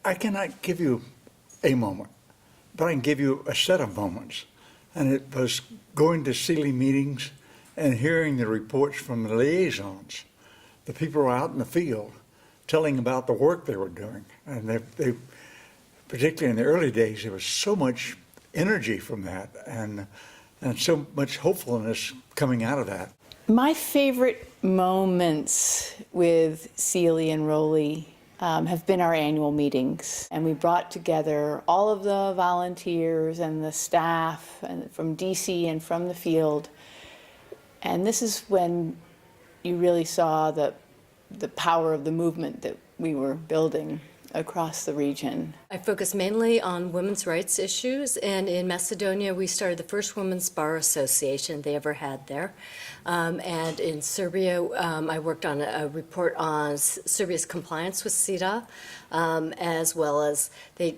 I cannot give you a moment, but I can give you a set of moments. And it was going to CEELI meetings and hearing the reports from the liaisons. The people were out in the field telling about the work they were doing. And they particularly in the early days, there was so much energy from that and so much hopefulness coming out of that. My favorite moments with CEELI and ROLI have been our annual meetings. And we brought together all of the volunteers and the staff and from DC and from the field. And this is when you really saw the power of the movement that we were building across the region. I focus mainly on women's rights issues, and in Macedonia we started the first women's bar association they ever had there. And in Serbia I worked on a report on Serbia's compliance with CETA, as well as they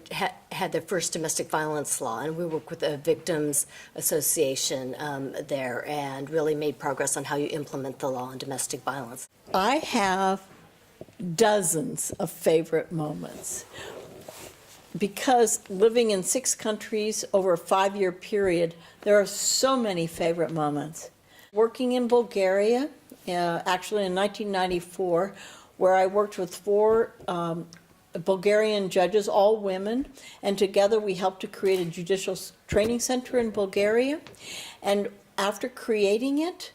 had their first domestic violence law, and we worked with a victims association there and really made progress on how you implement the law on domestic violence. I have dozens of favorite moments because living in 6 countries over a 5-year period, there are so many favorite moments. Working in Bulgaria, actually in 1994, where I worked with 4 Bulgarian judges, all women, and together we helped to create a judicial training center in Bulgaria. And after creating it,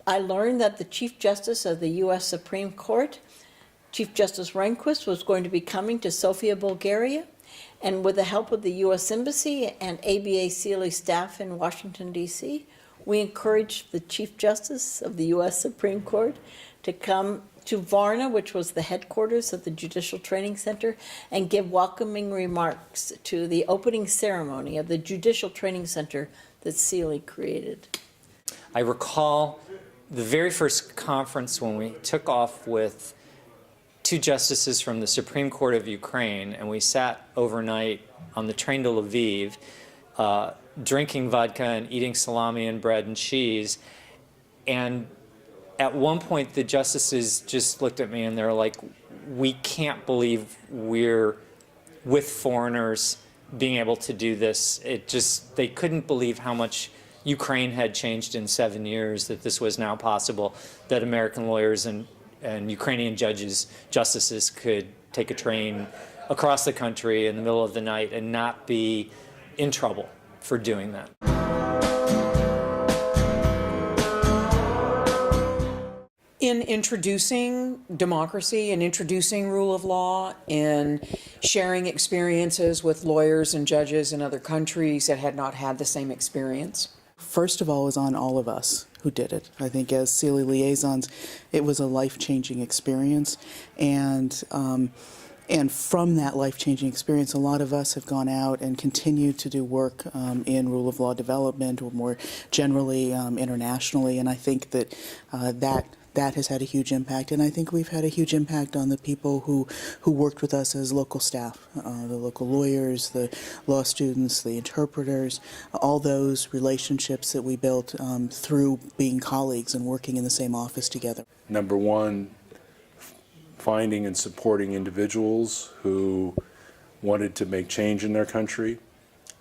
I learned that the Chief Justice of the U.S. Supreme Court, Chief Justice Rehnquist, was going to be coming to Sofia, Bulgaria, and with the help of the U.S. Embassy and ABA CEELI staff in Washington, D.C., we encouraged the Chief Justice of the U.S. Supreme Court to come to Varna, which was the headquarters of the Judicial Training Center, and give welcoming remarks to the opening ceremony of the Judicial Training Center that CEELI created. I recall the very first conference when we took off with 2 justices from the Supreme Court of Ukraine, and we sat overnight on the train to Lviv, drinking vodka and eating salami and bread and cheese. And at one point, the justices just looked at me and they're like, we can't believe we're with foreigners being able to do this. They couldn't believe how much Ukraine had changed in 7 years, that this was now possible, that American lawyers and Ukrainian justices could take a train across the country in the middle of the night and not be in trouble for doing that. In introducing democracy and introducing rule of law, in sharing experiences with lawyers and judges in other countries that had not had the same experience. First of all, is on all of us who did it. I think as CEELI liaisons, it was a life-changing experience, and from that life-changing experience, a lot of us have gone out and continued to do work in rule of law development, or more generally internationally, and I think that that has had a huge impact, and I think we've had a huge impact on the people who worked with us as local staff, the local lawyers, the law students, the interpreters, all those relationships that we built through being colleagues and working in the same office together. Number one, finding and supporting individuals who wanted to make change in their country,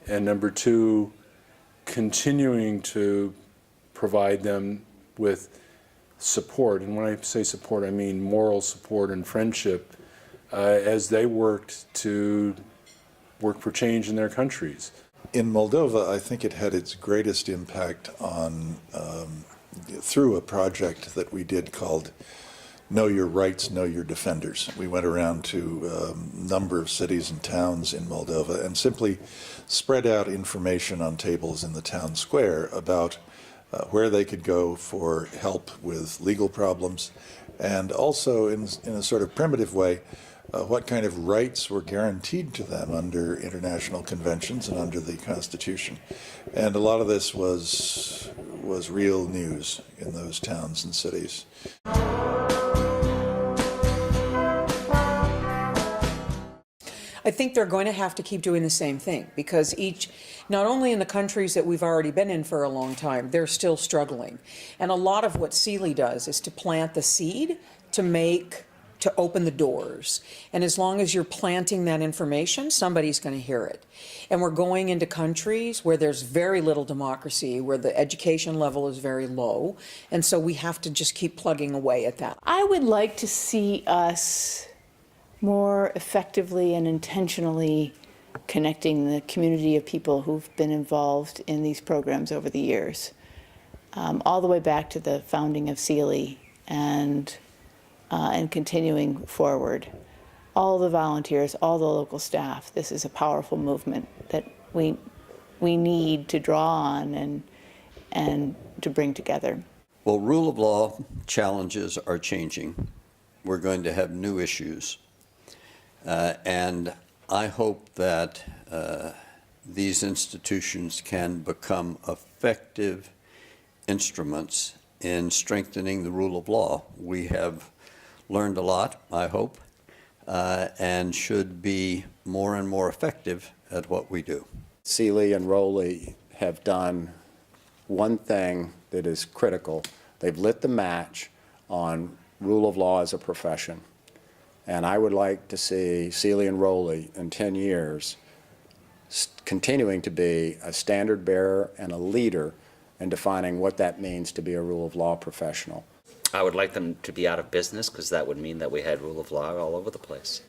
and number 2, continuing to provide them with support, and when I say support, I mean moral support and friendship, as they worked to work for change in their countries. In Moldova, I think it had its greatest impact on through a project that we did called Know Your Rights, Know Your Defenders. We went around to a number of cities and towns in Moldova and simply spread out information on tables in the town square about where they could go for help with legal problems, and also in a sort of primitive way, what kind of rights were guaranteed to them under international conventions and under the Constitution. And a lot of this was real news in those towns and cities. I think they're going to have to keep doing the same thing, because not only in the countries that we've already been in for a long time, they're still struggling. And a lot of what CEELI does is to plant the seed to make to open the doors. And as long as you're planting that information, somebody's going to hear it. And we're going into countries where there's very little democracy, where the education level is very low. And so we have to just keep plugging away at that. I would like to see us more effectively and intentionally connecting the community of people who've been involved in these programs over the years, all the way back to the founding of CEELI and continuing forward. All the volunteers, all the local staff, this is a powerful movement that we need to draw on and to bring together. Well, rule of law challenges are changing. We're going to have new issues. And I hope that these institutions can become effective instruments in strengthening the rule of law. We have learned a lot, I hope, and should be more and more effective at what we do. CEELI and ROLI have done one thing that is critical. They've lit the match on rule of law as a profession. And I would like to see CEELI and ROLI in 10 years continuing to be a standard bearer and a leader in defining what that means to be a rule of law professional. I would like them to be out of business because that would mean that we had rule of law all over the place.